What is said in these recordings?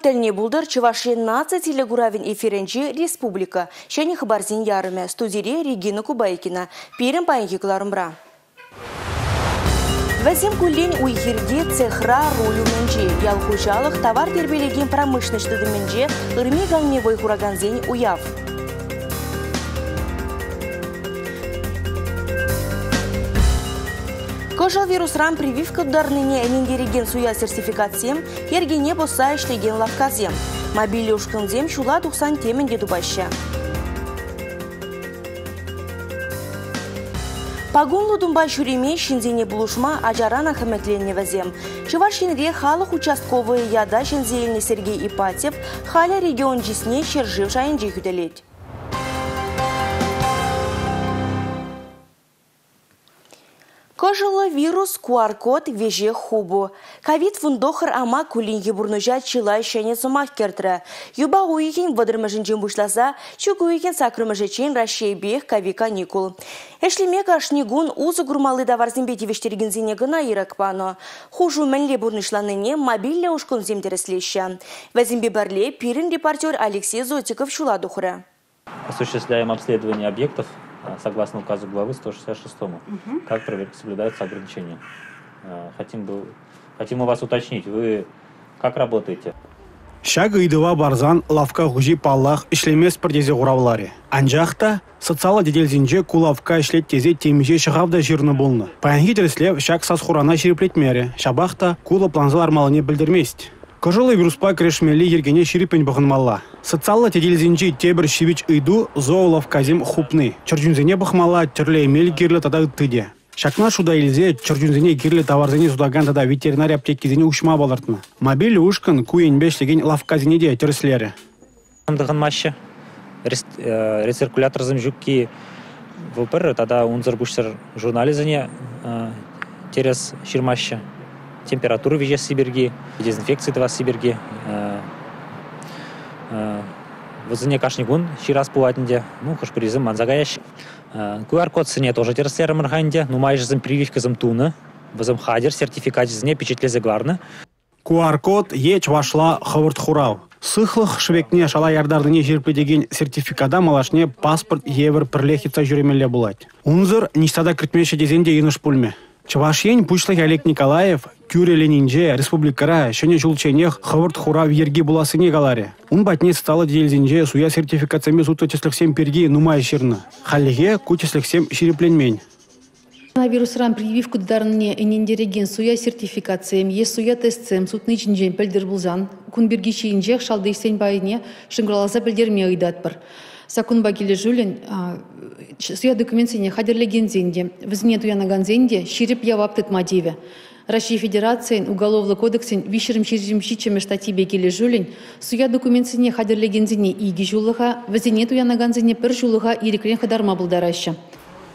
тәліне бұлдыр Чувашия нация телегуравин эфиренчи республика. Шәне хабарзин ярыме. Студире Регина Кубайкина. Перен паенки кларымбра. Вәзем күллен уйхирде цехра ролю менже. Ялхучалық товар тербелеген промышленности менже ырми ганневой хураганзен уяв. Кожал вирусран прививка дарныне энендереген суя сертификациям ергене боса ишлеген лавказем. Мобили ушканзем шула 90 темен дедубаща. Пагунлу думбай шуреме шинзене булушма ажарана хаметленне вазем. Чувашинре халық участковые яда шинзелене Сергей Ипатьев халя регион жисне шержив шайынжи хүделет. Кожалы вирус QR-код веже хубу. Ковид фундохар ама кулинги бурнужа чилай шене сумах кертра. Юба уйген вадырмажынжын бушласа, чук уйген сакрымажычен рашейбех ковид каникул. Эшлеме кашнигун узы гурмалы даварзимбети вештергензине гына иракпано. Хужу мәнле бурнышланыне мобильля ушкунзем тереслеща. Вазимбе барле пирин репортер Алексей Зотиков шуладухра. Осуществляем обследование объектов согласно указу главы 166. Как проверка соблюдаются ограничения. Хотим у вас уточнить, вы как работаете? Шагы идыва барзан лавка хужи паллах ишлемес пердезе гуравларе. Анжахта социалы деделзинже кулавка ишлет тезе темиже шығавда жирны болны. Паянги тереслев шаг сасхурана шириплетмере. Шабахта кула планзал армалыне білдірмест. Кожалы вируспа крешмели ергене ширипен бахынмалла. Социалы теделзинже тебір шивич иду зоолавказим хупны. Чыржунзене бахмала терле емел кирлі тада ыттыде. Шакна шуда илзе чыржунзене кирлі товарзене судаган тада ветеринария аптекизене ушма балартны. Мобиль ушкан куен бешлеген лавказене де тереслері. Дығынмашы рециркулятор жүкки вылпыр, тада унзыр бұшсыр журнализене терес ширмашы. Температуру вежес сиберги, дезинфекции два сиберги. Возыне кашнигун ширас пулатынде, хошпуризм манзагаяш. QR-код сыне тоже тереслері мырханде, майжызым прививкызым туны, вызым хадер сертификатизіне печетлезе гларны. QR-код еч вашла хавырт хурау. Сыхлых швекне шала ярдардыне жерпедеген сертификада малашне паспорт евр пірлехица жүремеле булать. Унзыр нистада кіртмеші дезенде еныш пульме. Чувашень пучлых Олег Николаев Кюреленинже республикара шене жулченех хавырт хурав ерги буласыне галаре. Он батне стала делзинже суя сертификациями суточислых сем перги нумай ширна. Халлиге кучислых сем ширипленмень. Вирусран прививку дарне энендереген суя сертификациям, е суя тестцем сутны чинжен пельдер булзан, кунберги шинжех шалды истен байне шынграласа пельдерме ыйдатпыр. Сакунба келе жүлін, суя документсене хадерлеген зенде, візне туянаган зенде, ширип яваптыт мадеве. Россия Федерациян уголовный кодексен вишерім ширжімшичеме штатибе келе жүлін, суя документсене хадерлеген зене иги жүлыға, візне туянаган зене пір жүлыға ирекрен хадарма бұлдарашы.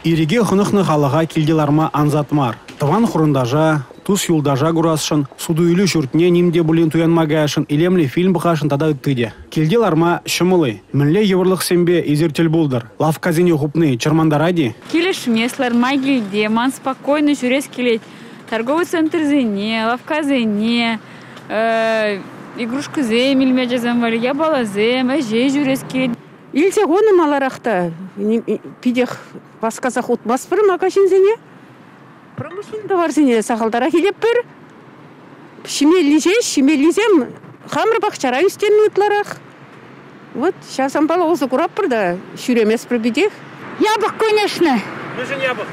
Иреге хынықны халыға келделарма анзатмар. Тыван хұрындажа, туз юлдажа гурасшын, судуйлы жүртіне немде бұлен туянмагайшын, илемлі фильм бұқашын тада үттіде. Келделарма шымылы, мінле еврлық сембе изертел болдыр. Лавказене хупны, чырмандаради. Келеш меслар, магилде, ман спокойно жүрес келет. Торговый центр зене, лавказене, игрушка зем, илмеджазем вали, я балазем, әже жүрес келет. Илсе гоны маларақта, пидех басқазақ ұтмас бір магазин зене. Промышлен товар зене сақалдара келеп бір. Шимелизем, хамыр бақчара үстен ұтларақ. Вот, сейчас амбала осы құрап бір да, шүремес бір бедех. Ябық, конечно. Мүжін ябық.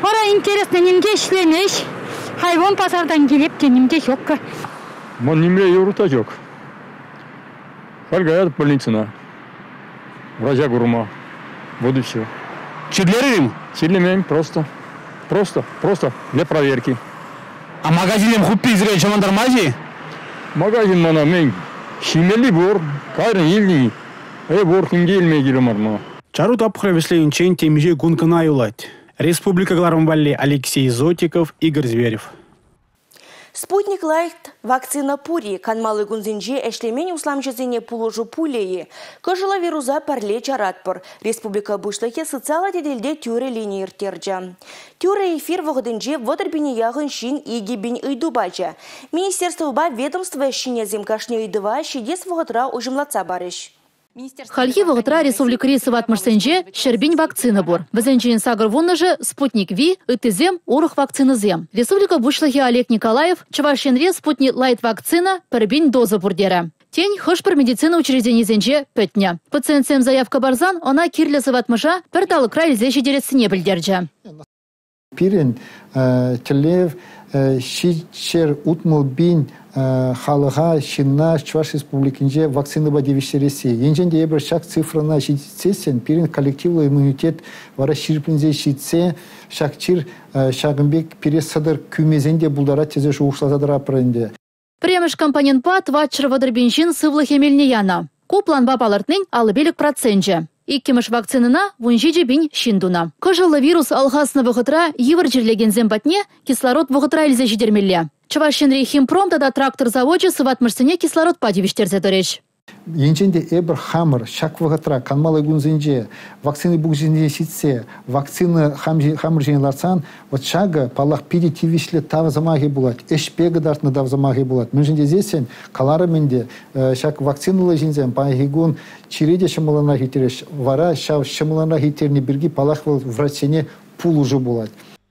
Ора интересно, немде ішлемеш. Хайвон пазардан келеп, немде жоққа. Мон немде еурута жоқ. Харгаят больницына. Врача гурма. Вот и все. Чирлерим? Чирлемем просто для проверки. А магазинем хуппи изрей чамандар мази? Магазин мана мен шимели бор, кайрын елни. Бор күнге елмей келемарма. Чару тапқыра веслеюнчен темеже гункына юлать. Республика Гларамвалли Алексей Зотиков, Игорь Зверев. Спутник Лайт вакцина пури, канмалы гунзинже эшлемень усламчызыне пулужу пулеи. Кожыла вируза парле чаратпыр. Республика бушлахе социала деделде тюре линии иртерджа. Тюре эфир вғыдынже водырбине яғын шин иги бин ыйдубача. Министерство ба ведомство шине земкашне ыйдыва шидес вғытра ужымлаца барыш. Хальхи вғытра республика рейсы ватмырсенже шербин вакцина бор. Бізенчен сагыр вунны же спутник Ви, ытызем, урых вакцина зем. Республика бушлахи Олег Николаев, Чувашенре спутник Лайт вакцина пербин доза бурдера. Тень хышпыр медицина учреждений зенже пөтня. Пациентсем заявка барзан, она кирлесі ватмыжа перталы край лзеші дересіне білдерджа. Пирен телев шичер утму бин халыға шинна Чуваш республикинже вакцины бадевиштересе. Енженде ебір шак цифрына шитсесен, пирен коллективлы иммунитет вара ширпінзе шитсе, шакчир шагымбек пирес садыр күмезенде бұлдара тезе жуғышлазадыр апырынде. Премеш компонент пат ватчыр вадырбеншин сывлы хемельне яна. Куплан бапалыртның алыбелік процентже. Иккемеш вакцинына вунжиджи бин шиндуна. Кожылы вирус алхасны вғытра евір жерлеген земпатне кислород вғытра илзе жидермелле. Чувашенре химпром тада трактор заводжы сыватмырсыне кислород падевиштерзе дөреш. Енченде эбір хамыр, шак вғытра, канмалы гунзенже, вакцины бугзенде ситсе, вакцины хамыр женеларсан, вот шага палах пиди тивишле тав замаги булат, эшпегі дартны дав замаги булат. Мүнженде зесен, калары менде, шак вакцинылы жензен, паегун чиреде шымылана хитереш, вара шав шымылана хитерне бірги палах врачене пул уже булат.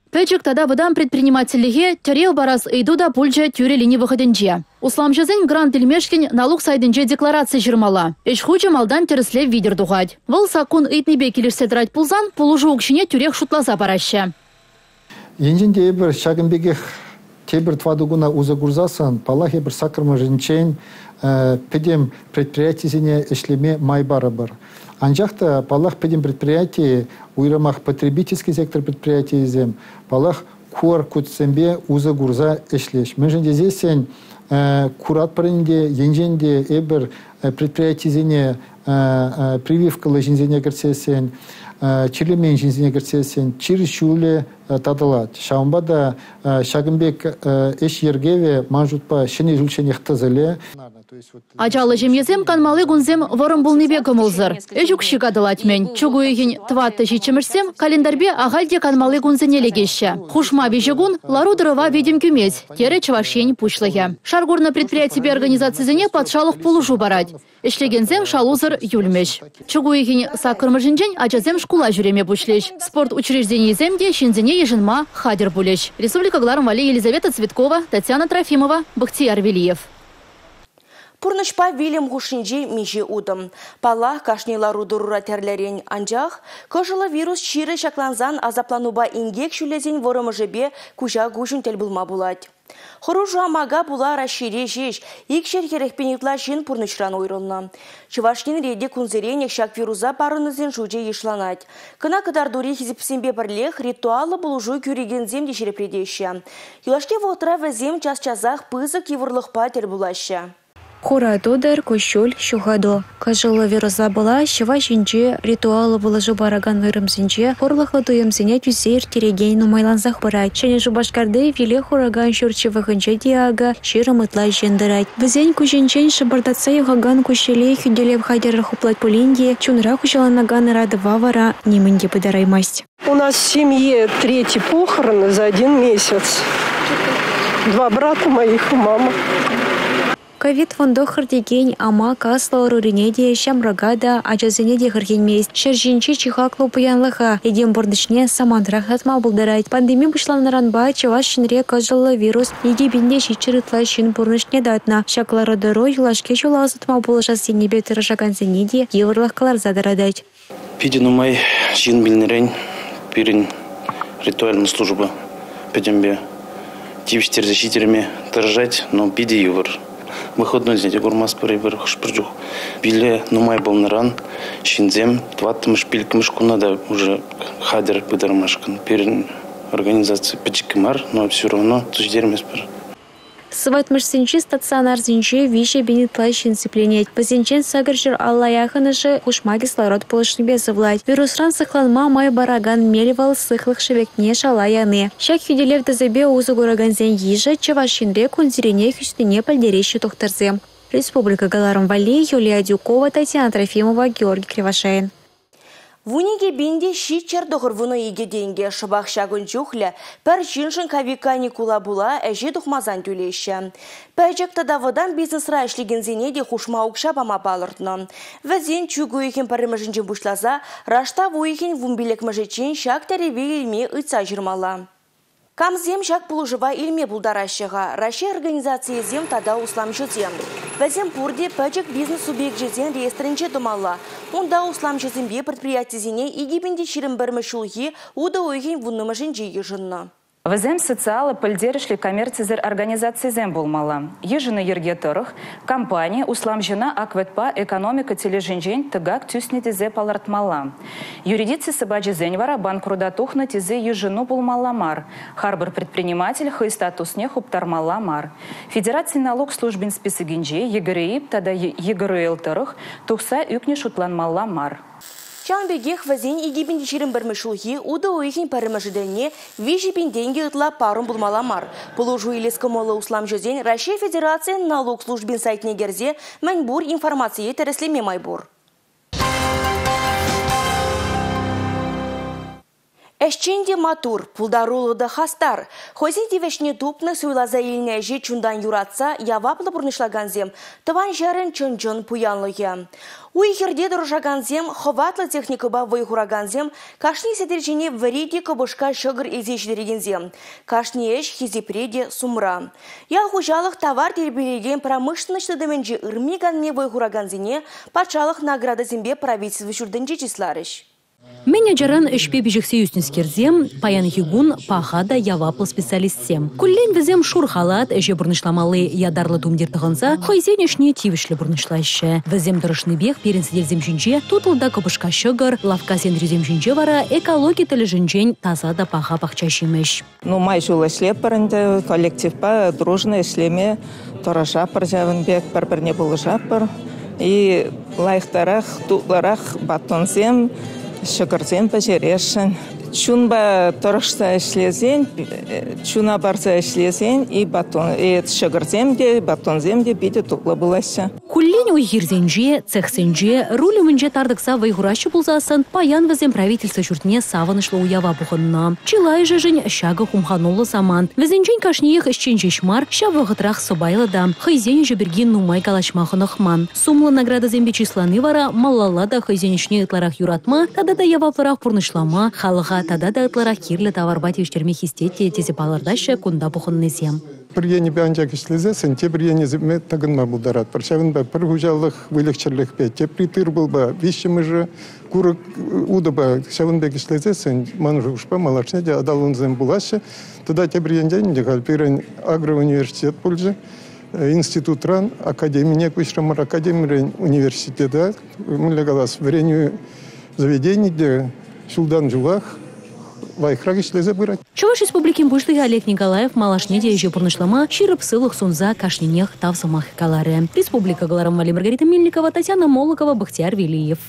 Пөчік тада выдам предпринимательліге тәрел барас ыйдуда пульча тюре лини выходынче. Усламжызын грант илмешкен налог сайдынче декларация жырмала. Эш хучы малдан теріслев видер дуғад. Выл сакун ыйтнебе келерсе драть пулзан, пулужу укшине тюрех шутлаза бараща. Енженде ебір шагынбегех тебір твадугуна узагурзасын, палах ебір сакырмы жынчен, педем предприятизине эшлеме майбары бар. Анжақта палах педем предприятие, уйрамах потребительский сектор предприятия зем, палах куар кутсембе уза гурза эшлеш. Меженде зесен курат паренде, енженде эбер предприятие зене прививка лежинзене герцесен, чирлемен жинзене герцесен, чиршуле тадалат. Шаумбада шагымбек эш ергеве манжутпа шене жульчене хтазале. Ачалы жемезем канмалы гунзем ворым булнебе кымылзыр. Эжукши кадылатмен. Чугуегин тватты жичемешсем календарбе агалде канмалы гунзенелегеща. Хушма бежегун ларудырова видим кюмез. Тере чавашень пучлыге. Шаргурна предприятие организацияне подшалых полужу барать. Эшлегензем шалузыр юльмеш. Чугуегин сакырмыжинжен ачазем шкула жүреме бучлеш. Спорт учреждений земде шинзене ежинма хадер булеш. Республика Гларм Вали Елизавета Цветкова, Татьяна Трофимова, Бахтияр Велиев. Пурнышпа Вильям Гушинджи мижи удым. Палах кашнила рудурура терлерен анжах, кожылы вирус чиры шакланзан азаплануба ингек шүлезен ворымыжебе кужа гушын тел булма булать. Хоружу амага була расшире жеш, икшер ерекпенетла жин пурнышран ойрылна. Чувашнин реде кунзерен шак вируза парынызен жуже ешланать. Кына кадар дури хизипсембе бірлех ритуалы булужу күрегензем дешерепредеща. Юлашке вотра везем час-часах пызык евырлықпа тел булаща. Хора додар кошоль шухадо. Кажылы вируза была, шива жинче, ритуалы булажу бараган вырымзинче, хорлықлы туемзине тюзер тереген умайланзах барать. Чане жубашкарды виле хораган шурчевыхынче диага, ширым ытла жендырать. Візен кужинчен шабардатса югаган кушелей хүделев хайдеры хуплать полинге, чунра кушаланаган радова вара, немынде подараймасть. У нас в семье 3-й похороны за 1 месяц. 2 брата моих и мама. Ковид фондохыр деген ама каслы руринеде шамрагада ажазынеде хыргенмейс. Шержинчи чихаклу паянлыха. Еден бордышне самандрах атма булдарайт. Пандемия бышланыран Чуваш шинре кажылы вирус еге бенде шичырытла шин бурнышне датна. Шаклары дырой юлашке жула затма булышас сенебе тырышаган зенеде еврлых калар задарадайт. Пидину май шин билнерен пирин ритуальная служба. Пидембе тивштер защитерами тыржать, но пиди евр. Выходной день гурмас перебер хшпрджух. Биле нумай был наран, шинзем, тваттымыш пилькмыш кунада уже хадер пыдармашкан. Перед организацией пачкимар, но все равно туждермес пер. Сыватмышсенчи стационар зинче вище бенетлай шинцепленет. Позинчен сагарчер аллаяханышы хушма кислород полышныбе завлать. Вирусран сыхланма май бараган мелевал сыхлых шевекне шалаяны. Шак хюделев дезебе узы гураганзен ежа чавашинре кунзирене хюстине пальдерещу тохтарзем. Республика Галаром Валей, Юлия Дюкова, Татьяна Трофимова, Георгий Кривошеин. Вуниге бинде щитчер дохорвуно иге деньги шабах шагун чухля, пер чиншин кавикани кула була эжи духмазан тюлеща. Пэджекта даводан бизнесра ишлигензене де хушма укша бама палыртно. Вазин чугуихин парымыжинчен бушлаза, рашта вуихин вумбилек мажечин шак тереве илме ыца жирмала. Камзем шак полужива илме булдаращыға. Раши организации зем тада услам жызем. Вазем пурде пэджек бизнес-субъект жезен реестрінче думала. Онда услам жезембе предприятизине игибинде ширим бірмішулхи уда ойген вуннымышын жейгі жынна. Вазем социалы пыльдерішли коммерцизер организации зем болмала. Ежіні ерге тұрық, компания усламжына акветпа экономика тележинжен тыгак тюсне тезе палартмала. Юридицы сыбаджи зень вара банкруда тухна тезе ежіну болмала мар. Харбор предприниматель хый статусне хуптармала мар. Федерация налог службин списыгинже егерейп тада егерейл тұрық тухса үкне шутланмала мар. Чанбегех вазен игибин дичирим бірмішулхи уда ойхин парымашыдене вижипин деньги ытла парум булмаламар. Полужу илескі молы услам жозен Россия Федерация налог службин сайтне герзе мәнбур информации тереслеме майбур. Эшченде матур, пулдарулы да хастар. Хозин девешне тупны суйлаза иліне же чундан юратса, яваплы бұрнышлаганзем, тыван жарын чын-чын пуянлығы. Уйхерде дұрышаганзем, ховатлы техникаба вайхураганзем, кашни седерчене вариде кабышка шығыр изешдерегензем. Кашни эш хизипреде сумра. Ял хужалық товар тербелеген промышленности дыменже ырмиганме вайхураганзене, патшалық награда зембе правительствы шурденже числарыш. Менеджеран эшпе бежексе юснискерзем, паян хигун пахада яваплы специалистсем. Куллен везем шурхалат, эже бурнышламалы ядарлы думдертығынса, хойзенешне тивишлі бурнышлайшы. Везем дырышны бег перенсиделзем жінже, тутлда копышка шығыр, лавка сендрезем жінже вара, экология тілі жінжен тазада паха пахчашимеш. Ну, май жулы шлеп барынды, коллективпа дружны шлеме, тора жапыр жавын бег, бір-бірне бұлы жапыр. И лайықтарақ, тутларақ батонзем, шығырзен бәжерешін. Чунба тұрышса ішлезен, чуна барса ішлезен, и шығырзем де, батонзем де биде тұқлы бұлайсы. Куллен уйгирзенже, цехсенже, рулюмінже тардықса вайғурашы бұлзасын, паян візем правительство жұртне савынышлы уява бұғынна. Чилай жыжын шағы хумханулы заман. Візенжен кашниех ішченже шмар, ша вағытрах собайлы да, хайзен жіберген нумай калашмағын ықман. Сумлы награда зембе числаны вара, маллала да хайзенешне ытларах юратма, тада да явапларах пұрнышлама, халыға тада да ытларах кирлі товарбат ештерме хистете тезепалардашы кунда бұғынны зем. Біргені бәнжак ішлезесін, те біргені зіме тағынма бұлдарат. Паршавын ба пір ғужалық вылықчырлық бе, те притыр бұл ба, вишімі жы, күрік уды ба, шавын бәк ішлезесін, ман жұғышпа, малашне де адалын зім бұлашы. Тада те бірген жәнінде қалпирен агроуниверситет бұлжы, институтран, академия, көшірамар академия университета, мүлі қалас вареню заведений, де шулдан жулах, Чуваш республикин бушлығы Олег Николаев малашнеде еже бұрнышлама ширып сылық сонза кашненех тавсамах калары. Республика Галарам Вали Маргарита Мельникова, Татьяна Молокова, Бахтияр Велиев.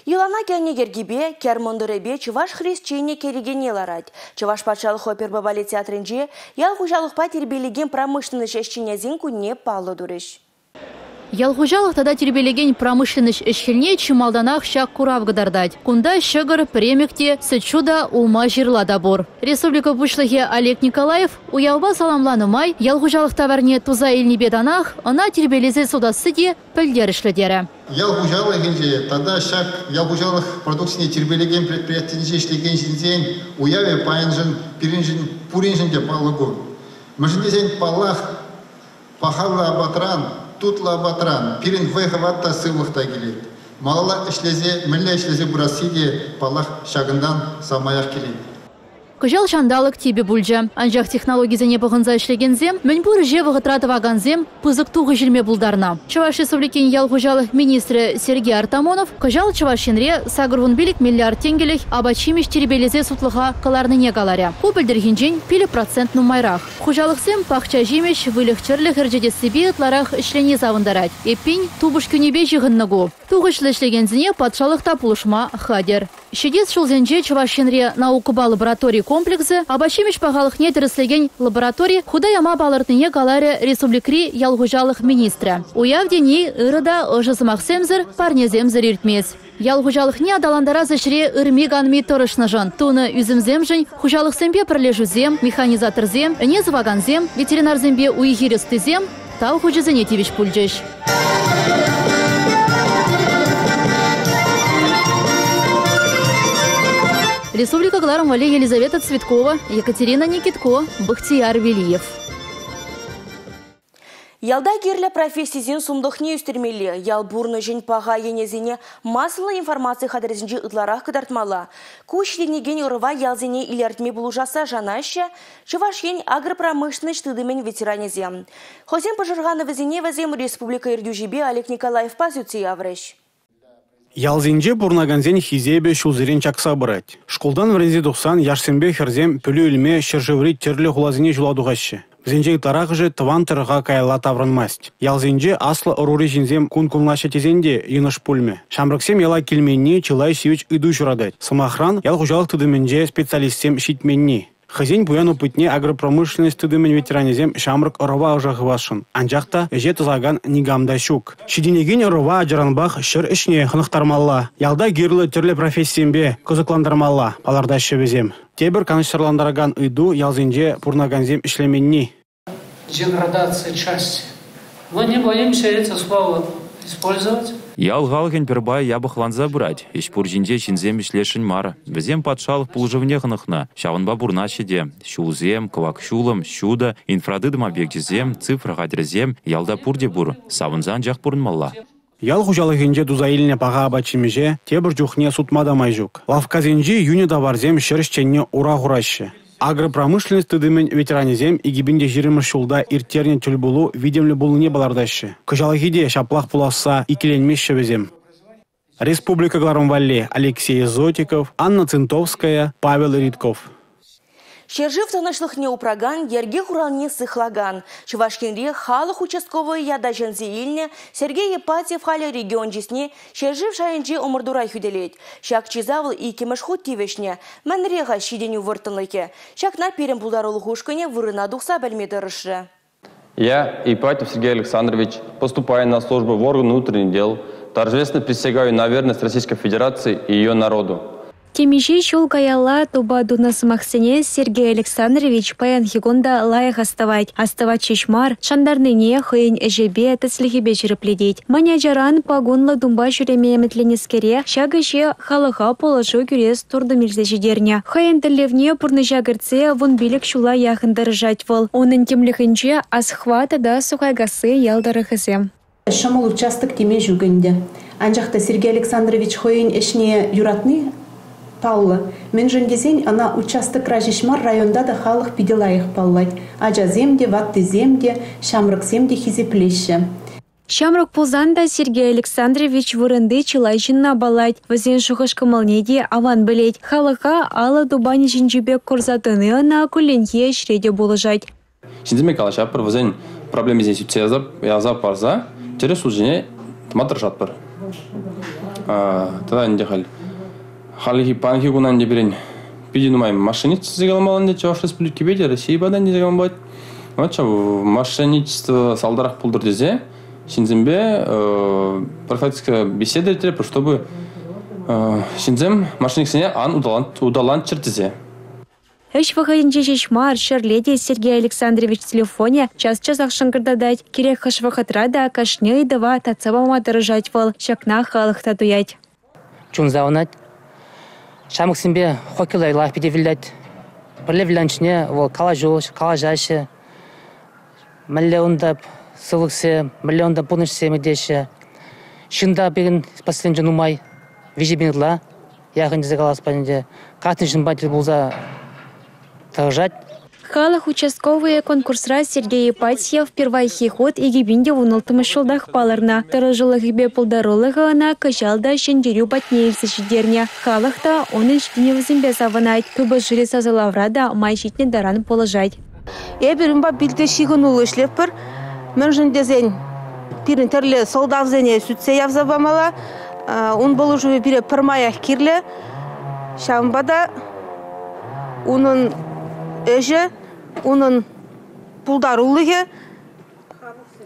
Илана кәнегергебе, кәрмондыребе Чуваш христчене керегене ларать. Чуваш патшалық опер бабали театрынже, ял хужалықпа тербелеген промышленный шәшченезін күнне палы дұрыш. Ялғужалық тада тербелеген промышленность ішхілне чымалданақ шақ құравғыдардад. Кунда шығыр премекте сычуда улма жирлада бұр. Республика бұшлығы Олег Николаев уяуба саламланымай, ялғужалық таварне туза елнебеданақ, ана тербелезе судасы де пілдер ішледері. Ялғужалық енже, тада шақ ялғужалық продукцияне тербелеген предприятиенже ішлеген жінзен, уяве пайынжын, пирінжін, пуринжін де палығу. Мүжіндезен палақ, пахалла абатран, Тутла батран, пирин вайхаватта сывлықта келет. Малала ішлезе, мүлі ішлезе бұрасиде палақ шағындан самаяқ келет. Кыжал шандалык тибе бульжа. Анжақ технологизіне бұғынза ішлегензем, мүнбүр же вғытратып ағанзем пызык туғы жылме бұлдарна. Чуваш Республикин ялғужалы министрі Сергей Артамонов кыжал Чувашинре сагырвун билик миллиард тенгелек абачимеш теребелезе сутлыға каларны негаларя. Ку білдіргенжен 50% нумайрақ. Хужалықсем пақча жемеш вылықчырлық әржеде себе ытларақ ішлене завындарать. Эппен тубыш күнебе жығыннығу. Туғышлы ішлегензіне патшалықта пулышма хадер. Шедес шулзенже Чувашинре наукыба лабораторий комплексы абачимеш пағалықне тіріслеген лабораторий худаяма балыртыне галаре республикри ялғужалық министрі. Уявдені ырыда ұжызымақсемзір парнеземзір ертмес. Ялғужалықне адаландара зашыре ырмиганми тұрышнажын. Туны үзімземжін, хужалықсембе пірлежузем, механизаторзем, незываганзем, ветеринарзембе уйгирістізем, тау хужызыне тивиш пульджеш. Республика Гларом Вали Елизавета Цветкова, Екатерина Никитко, Бахтияр Велиев. Ялда керлі профессизен сумдықне үстермелі. Ял бурны жен паға енезіне масылы информация қадырызінже ұтларақ кыдартмала. Күшленеген ұрыва ялзене илертме бұлужаса жанашы, Чувашен агропромышленность тыдымен ветеранезем. Хозен пожырғаны візіне візем Республика Ирдюжибе Олег Николаев пазюцы авреш. Ялзинже бурнаганзен хизебе шулзерен чакса бырать. Школдан врензе 90 яшсембе херзем пөлі үлме шержеври терлі ғулазине жуладуғашы. Зенже тарағы же тыван тұрға кайла тавранмасть. Ялзинже аслы ұрури жинзем кун-кунлашы тезенде юныш пульме. Шамрыксем яла келменне Чилай Севич иду журадать. Самахран ял хужалық тыдыменже специалистсем шитменне. Хазин буян опытне агропромышленность тыдымен ветеранезем шамрык ұрыва ұжағы вашын. Анжақта же тызаган нигамда шук. Шидинеген ұрыва ажаранбақ шыр ішне хынықтармалла. Ялда герлі түрлі профессиембе кызыкландармалла. Паларда шевезем. Тебір каныштарландараган ыйду ялзинже пурнаганзем ишлеменни. Деградация части. Мы не боимся это слово использовать. Ял галген пербай ябахланза брать. Ишпуржинде чинзем ишлешин мара. Везем подшалых полужевнехнахна. Шаванба бурнашеде. Шулзем, квакшулам, щуда, инфрадыдым объектизем, цифра гадрезем, ялда пурде бур. Савынзан жақ бурнмалла. Ял хужалығынже дузаиліне паға абачимеже тебір жүхне сутмадамай жүк. Лавказенже юне даварзем шырышченне ура ғурашы. Агропромышленность тыдымен ветеранезем игибинде жиримір шулда иртерне түлбулу видемлі булыне балардашы. Кыжалығыде шаплақ пуласа икеленмеш шевезем. Республика Гларом Валли Алексей Зотиков, Анна Цинтовская, Павел Ритков. Шержив танышлықне упраган, ерге хуралне сыхлаган. Чувашкенре халық участковый яда жензейлне Сергей Епатьев халі регион жесне шержив шайынже омырдурай хүделет. Шак чизавыл икемеш худ тивешне, мәнреға шиденю выртынлыке. Шакна перем пулдарулы хушкыне вырына дұқса бәлмеді рышы. Я, Ипатьев Сергей Александрович, поступая на службу в органы внутренних дел, торжественно присягаю на верность Российской Федерации и ее народу. Темежи шул каяла туба дунасымақсыне Сергей Александрович паян хигонда лайық Аставать чешмар, шандарныне хыйын әжебе тәслихебе жүріпледейд. Маня жаран пагонлы думба жүреме әмітленескере, шагыше халыға полышу күрес турды мелзежедерне. Хыйын тілевне пұрны жагырце вон билік шула яхындар жатвыл. Оның темліхінче асхвата да сухайгасы ялдары хызем. Шамыл участок теме жүгінде. Анжақта Сергей Александрович хыйын әшне юратны Паллы. Мен жөндесен ана участок Ражишмар районда да халық пиделайық паллать. Ажа земде, ватты земде, шамрык земде хизеплеші. Шамрык пулзанда Сергей Александрович вырынды чилайшынна балать. Вазен шухышкы малнеде аван білет. Халыға алы дубани жинжібек корзатыны ана күленге шреде болыжать. Шинземе калашапыр, вазен проблемы здесь язап парза, через сужене тматыр жатпыр. Тогда не дехаль. Халихи панхи гунан деберен пиди нумай мошенничество загалмалан де чаваш республики беде России бадан де загалмалат. Вот чав мошенничество салдарах пулдыр дезе шинзембе профилактика беседа треба, чтобы шинзем мошенниксене ан удалан чертезе. Эш вахайынче шешмар шерледе Сергей Александрович телефоне час-час ақшыңғырда дать. Керек хаш вахатра да кашне и дава тацабама дырыжать вал, шакна халықта дуять. Чун заунать. Шамық сімбе хокилай лах бедевілдәт. Бірлевіләншіне ол калажашы, миллиондап сылықсы, миллиондап бұнышсы медеші. Шында беген спасылын жынумай, вежебенігла, яғын дезі қалас бәнінде. Қатын жын бәтіл болза тажать. Халах участковые конкурсра Сергей Ипатьев первайхи ход и гибинде вунылтымы шылдах палырна. Тырыжылы гибе пулдарулыға ана кыжалда шендерю батнейлсы жидерне. Халахта оның шкине візімбе савынайт. Күбі жири сазылаврада май житне даран положать. Эберімба білді шигін ұлы ішлеп бір. Мен жындезен пирін тірлі солдав зене сүтсе явзабамала. Он бұл ұжы бірі пірмаях кирлі. Шамбада оның Эже, унын пулдар улыге,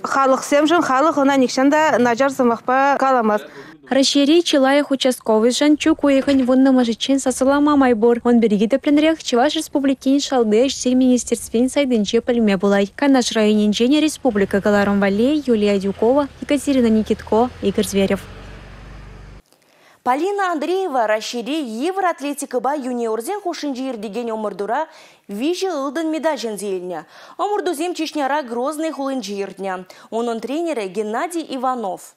халық семжін, халық она никшанда нажар замақпа каламаз. Расшири Чилаях участковый жанчук уехань вунна мажичен сасылама майбор. Он береги депленрех Чуваш республикин шалдеш сей министерствен сайдынче пальме булай. Канаш районенчене республика Галаром Валей, Юлия Дюкова, Екатерина Никитко, Игорь Зверев. Полина Андреева расшири Евроатлетикаба юниорзен хушинжир деген омырдура вижи ылдын медажен зелня. Омырдузем Чечняра Грозный хулынжирдня. Onun тренері Геннадий Иванов.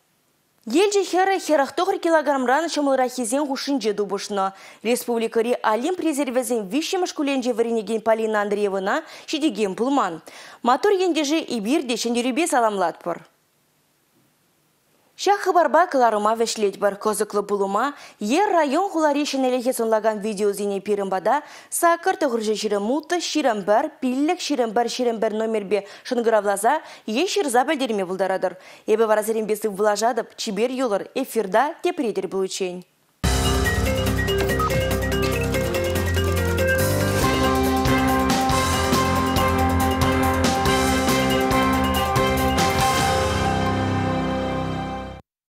Елжі хері херахтоғыр килограммран шамылрахизен хушинжи дубышны. Республикари Олимп резервезен вишемыш куленже варенеген Полина Андреевна шедеген пулман. Матур ендежі ибирде шендерюбе саламлатпыр. Шах хабарба кыларыма вешлет бар козыклы пулума, ер район хуларешен элехе сонлаган видеозине пирымбада, сакыр тұғыржы ширамуты, ширамбар, пиллік ширамбар номербе шынгыравлаза, ешірза бәлдерме бұлдарадыр. Ебі варазерен бесік влажадып, чибер юлыр, эфирда тепредер бұл учень.